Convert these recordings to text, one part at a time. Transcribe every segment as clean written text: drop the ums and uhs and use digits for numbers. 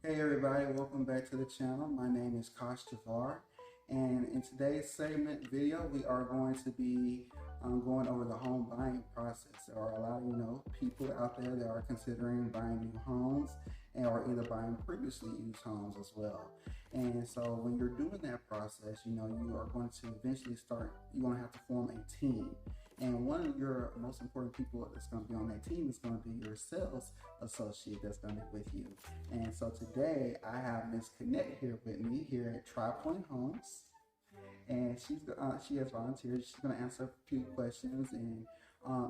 Hey everybody, welcome back to the channel. My name is Kosh Javar, and in today's segment video we are going to be going over the home buying process. There are a lot of people out there that are considering buying new homes and or either buying previously used homes as well. And so when you're doing that process, you are going to eventually you're going to have to form a team. And one of your most important people that's going to be on that team is going to be your sales associate that's going to be with you. And so today I have Miss Kenette here with me here at Tri-Point Homes. And she has volunteered. She's going to answer a few questions. And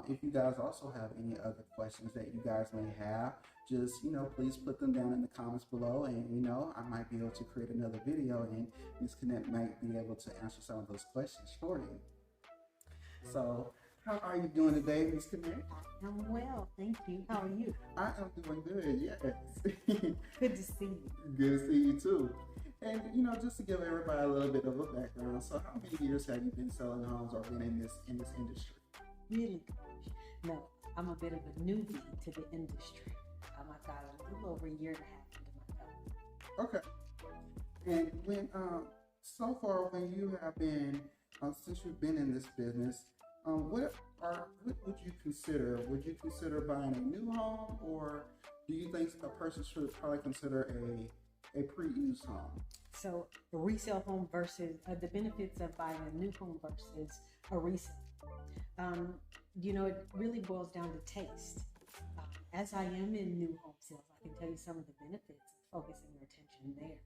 if you guys also have any other questions that you guys may have, just, please put them down in the comments below. And, I might be able to create another video and Miss Kenette might be able to answer some of those questions for you. So, how are you doing today, Ms. Kenette? I'm well, thank you. How are you? I am doing good, yes. Good to see you. Good to see you too. And, just to give everybody a little bit of a background, so how many years have you been selling homes or been in this industry? Really? No, I'm a bit of a newbie to the industry. I've got a little over a year and a half under my belt. Okay. And when you have been, since you've been in this business, what would you consider? Would you consider buying a new home, or do you think a person should probably consider a pre-used home? So a resale home versus the benefits of buying a new home versus a resale. It really boils down to taste. As I am in new home sales, I can tell you some of the benefits of focusing your attention there.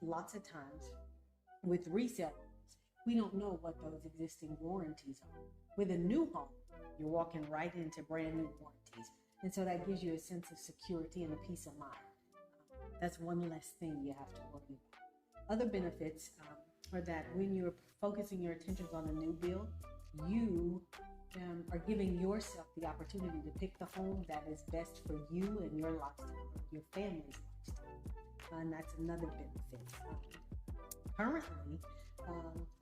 Lots of times with resale homes, we don't know what those existing warranties are. With a new home, you're walking right into brand new warranties. And so that gives you a sense of security and a peace of mind. That's one less thing you have to worry about. Other benefits are that when you're focusing your attentions on a new build, you are giving yourself the opportunity to pick the home that is best for you and your lifestyle, your family's lifestyle. And that's another benefit. Currently,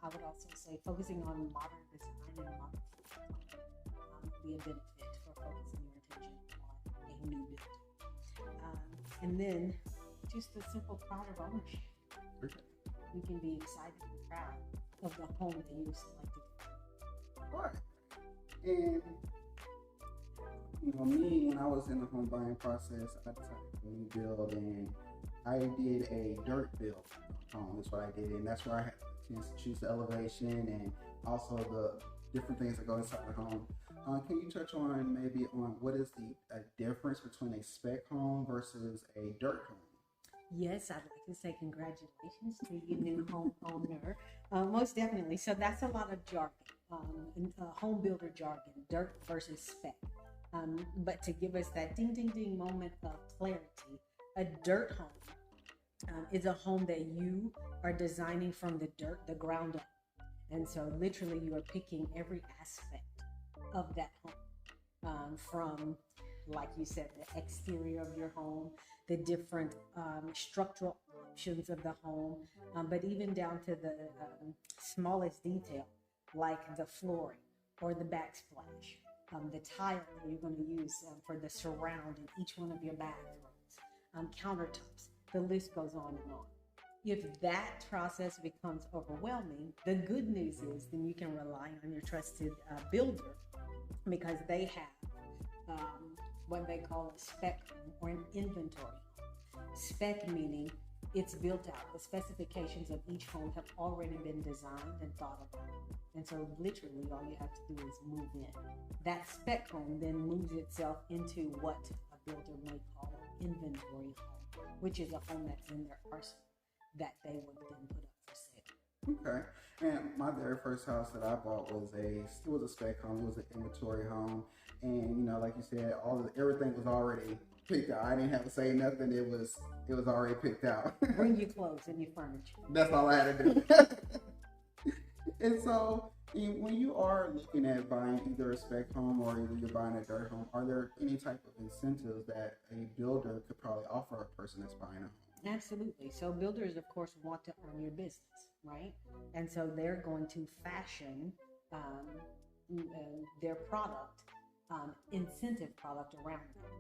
I would also say focusing on modern design and modern would be a benefit for focusing your attention on a new build. And then just the simple pride of ownership. Okay. You can be excited and proud of the home that you selected. Right. And me, when I was in the home buying process, I decided to new build, and I did a dirt build home. That's what I did, and that's where I had the chance to choose the elevation and also the different things that go inside the home. Can you touch on what is the difference between a spec home versus a dirt home? Yes, I'd like to say congratulations to you, new home owner. Most definitely. So that's a lot of jargon, home builder jargon, dirt versus spec. But to give us that ding, ding, ding moment of clarity, a dirt home is a home that you are designing from the ground up. And so literally you are picking every aspect of that home, from, like you said, the exterior of your home, the different structural options of the home, but even down to the smallest detail, like the flooring or the backsplash, the tile that you're going to use for the surround in each one of your bathrooms, countertops. The list goes on and on. If that process becomes overwhelming, the good news is then you can rely on your trusted builder, because they have what they call a spec home or an inventory home. Spec meaning it's built out. The specifications of each home have already been designed and thought about. And so literally all you have to do is move in. That spec home then moves itself into what a builder may call an inventory home, which is a home that's in their arsenal that they would then put up for sale. Okay. And my very first house that I bought was a spec home. It was an inventory home, and like you said, everything was already picked out. I didn't have to say nothing. It was already picked out. Bring your clothes and your furniture. That's all I had to do. And so, when you are looking at buying either a spec home or either you're buying a dirt home, are there any type of incentives that a builder could probably offer a person that's buying a home? Absolutely. So builders, of course, want to earn your business, right? And so they're going to fashion their product, incentive product around them.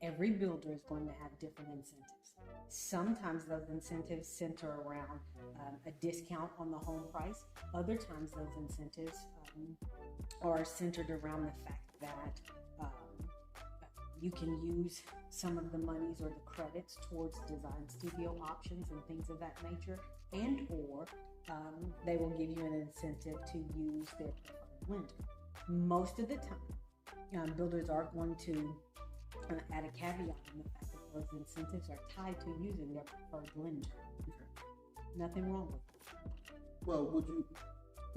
every builder is going to have different incentives. Sometimes those incentives center around a discount on the home price. Other times those incentives are centered around the fact that you can use some of the monies or the credits towards design studio options and things of that nature, and or they will give you an incentive to use their preferred lender. Most of the time, builders are going to add a caveat in the fact that those incentives are tied to using their preferred lender. Okay. Nothing wrong with it. Well,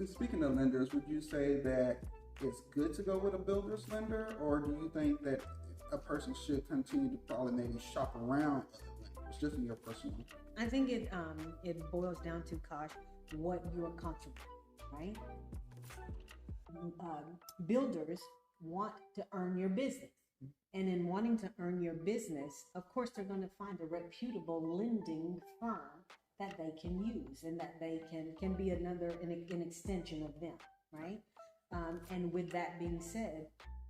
speaking of lenders, would you say that it's good to go with a builder's lender, or do you think that a person should continue to probably maybe shop around other lenders, just in your personal? I think it boils down to, Kosh, what you're comfortable with, right? Builders want to earn your business. And in wanting to earn your business, of course, they're going to find a reputable lending firm that they can use and that they can be an extension of them, right? And with that being said,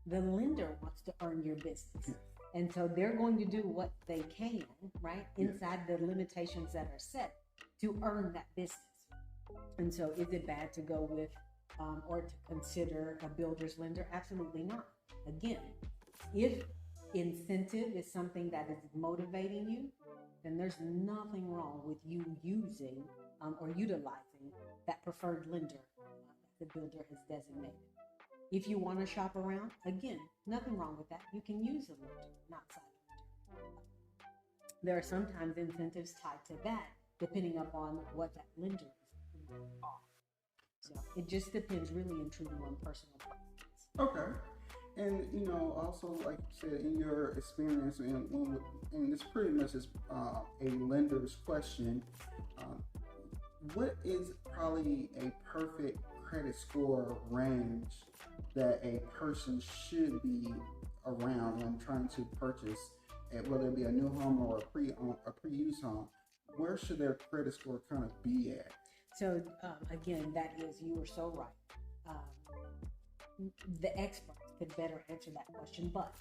the lender wants to earn your business. And so they're going to do what they can, right, inside the limitations that are set to earn that business. And so is it bad to go with or to consider a builder's lender? Absolutely not. Again, if incentive is something that is motivating you, then there's nothing wrong with you using or utilizing that preferred lender that the builder has designated. If you want to shop around, again, nothing wrong with that. You can use a lender, not side lender. There are sometimes incentives tied to that, depending upon what that lender is offering. So it just depends really and truly on personal preference. Okay. And, also, like you said, in your experience, and this pretty much is a lender's question, what is probably a perfect credit score range that a person should be around when trying to purchase, whether it be a new home or a pre-used home? Where should their credit score kind of be at? So, again, you are so right. The experts could better answer that question, but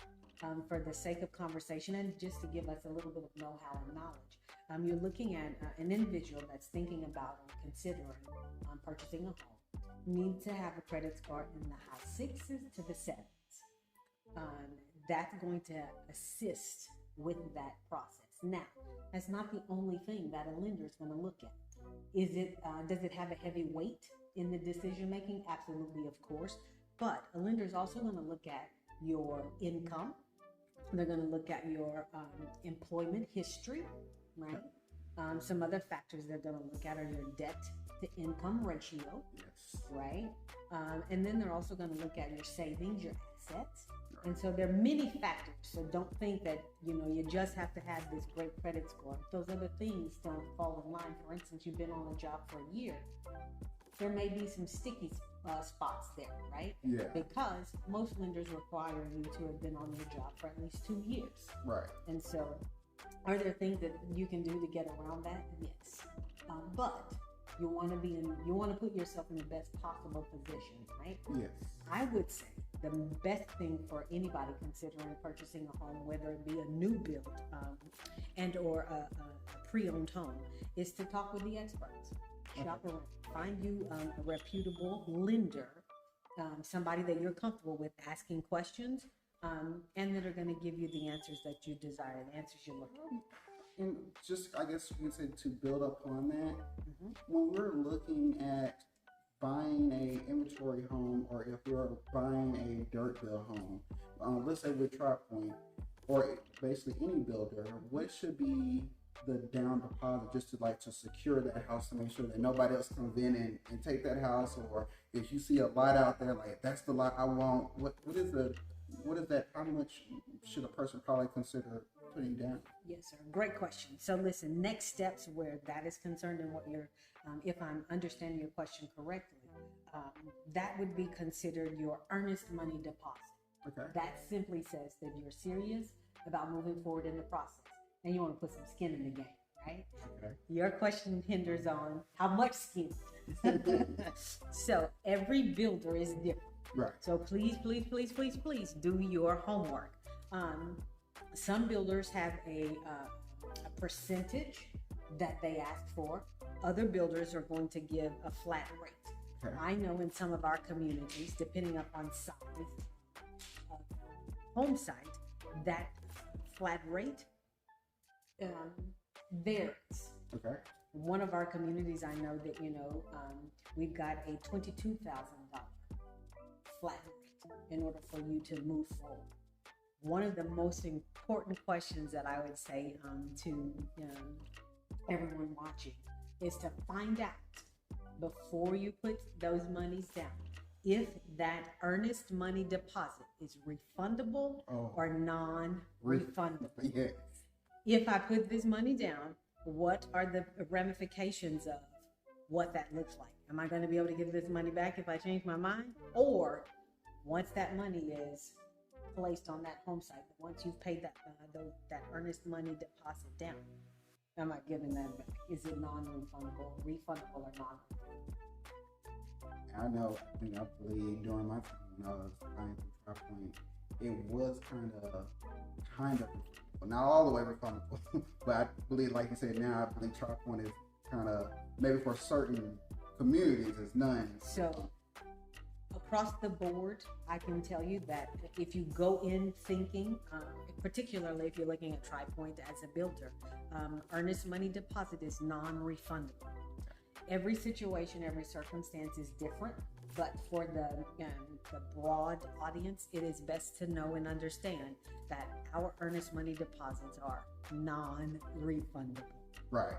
for the sake of conversation and just to give us a little bit of know-how and knowledge, you're looking at an individual that's thinking about or considering purchasing a home, needs to have a credit score in the high 6s to the 7s. That's going to assist with that process. Now, that's not the only thing that a lender is going to look at. Does it have a heavy weight in the decision making? Absolutely, of course. But a lender is also going to look at your income. They're going to look at your employment history, right? Some other factors they're going to look at are your debt to income ratio, right? And then they're also going to look at your savings, your assets. And so there are many factors. So don't think that, you just have to have this great credit score. If those other things don't fall in line, for instance, you've been on a job for a year, there may be some sticky spots there, right? Yeah. Because most lenders require you to have been on your job for at least 2 years. Right. And so are there things that you can do to get around that? Yes. But you want to put yourself in the best possible position, right? Yes. I would say the best thing for anybody considering purchasing a home, whether it be a new build and or a pre-owned home, is to talk with the experts. Shop around. Find you a reputable lender, somebody that you're comfortable with asking questions, and that are going to give you the answers that you desire, the answers you're looking for. And just, I guess you could say, to build up on that, when we're looking at buying a inventory home, or if we're buying a dirt bill home, let's say with TriPoint, or basically any builder, what should be the down deposit just to secure that house, to make sure that nobody else comes in and take that house? Or if you see a lot out there, like, that's the lot I want, what is that, how much should a person probably consider putting down? Yes, sir. Great question. So listen, next steps where that is concerned, and what you're, if I'm understanding your question correctly, that would be considered your earnest money deposit. Okay. That simply says that you're serious about moving forward in the process, and you want to put some skin in the game, right? Okay. Your question hinders on how much skin. So every builder is different. Right. So please do your homework. Some builders have a percentage that they ask for. Other builders are going to give a flat rate. Okay. I know in some of our communities, depending upon size of home site, that flat rate varies. Okay. One of our communities, I know that, we've got a $22,000 flat rate in order for you to move forward. One of the most important questions that I would say to everyone watching is to find out before you put those monies down if that earnest money deposit is refundable or non-refundable. Yes. If I put this money down, what are the ramifications of what that looks like? Am I going to be able to give this money back if I change my mind? Or once that money is placed on that home site, once you've paid that earnest money deposit down, am I giving that back? Is it non-refundable, refundable, or non-refundable? I know, I believe during my time when I was buying from Tri Point, it was kind of, well, not all the way refundable, but I believe, like you said, now I believe Tri Point is kind of, maybe for certain communities, is none. So across the board, I can tell you that if you go in thinking, particularly if you're looking at Tri Point as a builder, earnest money deposit is non-refundable. Every situation, every circumstance is different, but for the broad audience, it is best to know and understand that our earnest money deposits are non-refundable. Right.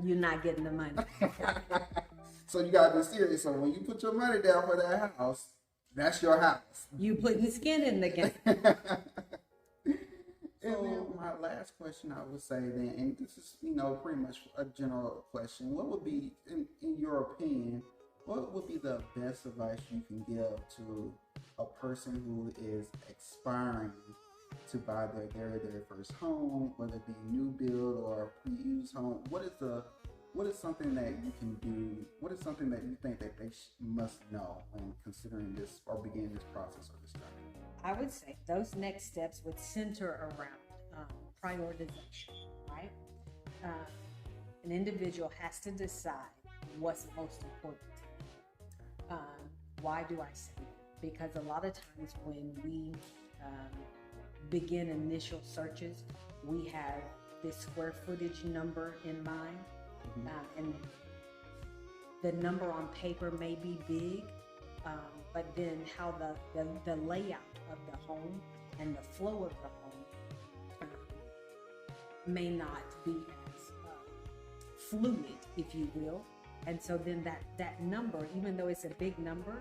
You're not getting the money. So you gotta be serious. So when you put your money down for that house, that's your house. You putting skin in the game. And then my last question, I would say then, and this is, pretty much a general question. What would be, in your opinion, what would be the best advice you can give to a person who is aspiring to buy their first home, whether it be new build or pre-used home? What is something that you can do? What is something that you think that they must know when considering this or beginning this process or this journey? I would say those next steps would center around prioritization, right? An individual has to decide what's most important to them. Why do I say that? Because a lot of times when we begin initial searches, we have this square footage number in mind, and the number on paper may be big, but then how the layout of the home and the flow of the home may not be as fluid, if you will. And so then that number, even though it's a big number,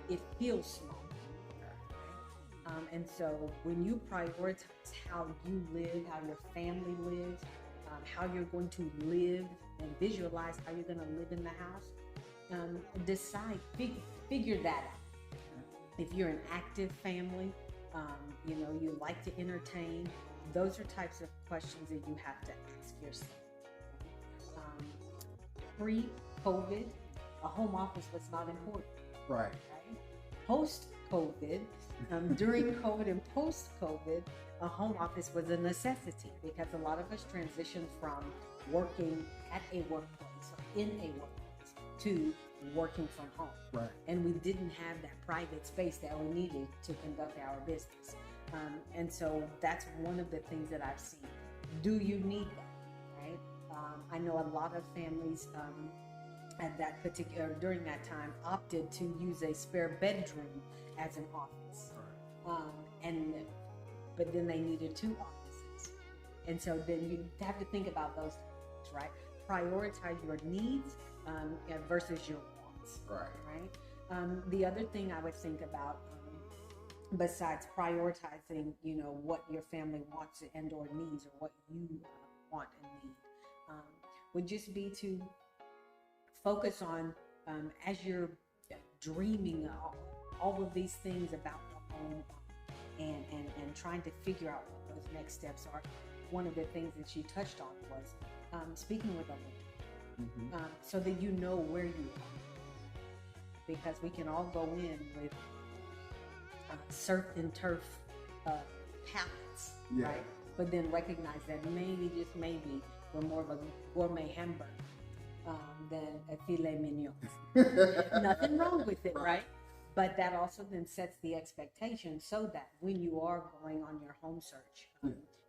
it feels small. And so when you prioritize how you live, how your family lives, how you're going to live and visualize how you're going to live in the house, decide, figure that out. If you're an active family, you like to entertain, those are types of questions that you have to ask yourself. Pre-COVID, a home office was not important. Right. Post-COVID, during COVID and post-COVID, a home office was a necessity because a lot of us transitioned from working at a workplace or in a workplace to working from home. Right. And we didn't have that private space that we needed to conduct our business. And so that's one of the things that I've seen. Do you need that? Right? I know a lot of families during that time opted to use a spare bedroom as an office. Right. But then they needed two offices. And so then you have to think about those things, right? Prioritize your needs versus your wants. Right. The other thing I would think about, besides prioritizing, what your family wants and or needs, or what you want and need, would just be to focus on, as you're dreaming all of these things about the home, and trying to figure out what those next steps are. One of the things that she touched on was speaking with a lender, so that you know where you are. Because we can all go in with surf and turf palates, Yeah. right? But then recognize that maybe, just maybe, we're more of a gourmet hamburger than a filet mignon. Nothing wrong with it, right? But that also then sets the expectation so that when you are going on your home search,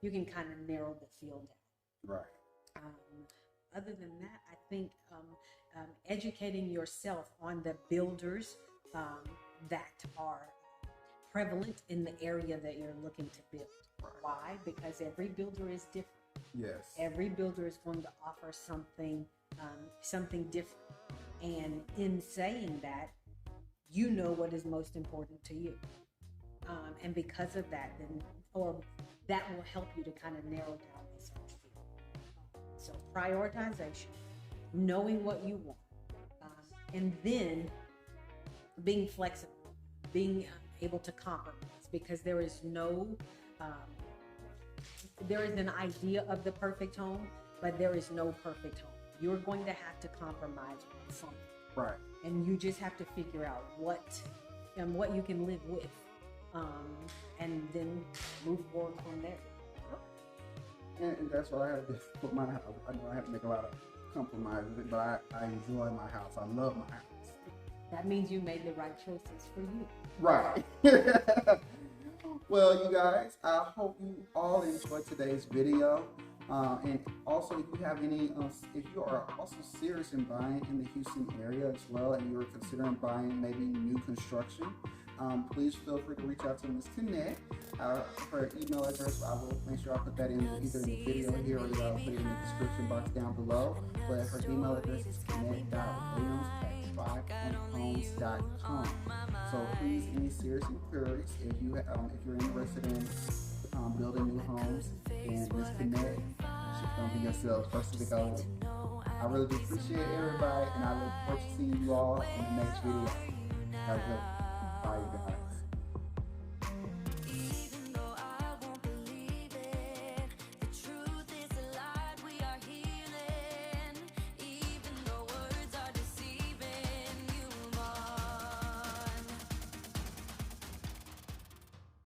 you can kind of narrow the field down. Right. Other than that, I think educating yourself on the builders that are prevalent in the area that you're looking to build. Right. Why? Because every builder is different. Yes. Every builder is going to offer something different. And in saying that, you know what is most important to you. And because of that, that will help you to kind of narrow down the search field. So prioritization, knowing what you want, and then being flexible, being able to compromise, because there is an idea of the perfect home, but there is no perfect home. You're going to have to compromise with something. Right. And you just have to figure out what you can live with, and then move forward from there. And that's what I had to do with my house. I know I have to make a lot of compromises, but I enjoy my house. I love my house. That means you made the right choices for you. Right. Well, you guys, I hope you all enjoyed today's video. And also, if you have if you are also serious in buying in the Houston area as well, and you're considering buying maybe new construction, please feel free to reach out to Ms. Kenette. Her email address, I will make sure I put that in either in the video here or I'll put it in the description box down below. But her email address is kenette.williams@spec.homes.com. So please, any serious inquiries, if you're interested in building new homes, and Ms. Kenette, she's gonna be your person to go with. I really do appreciate everybody, and I look forward to seeing you all in the next video. Have a good one.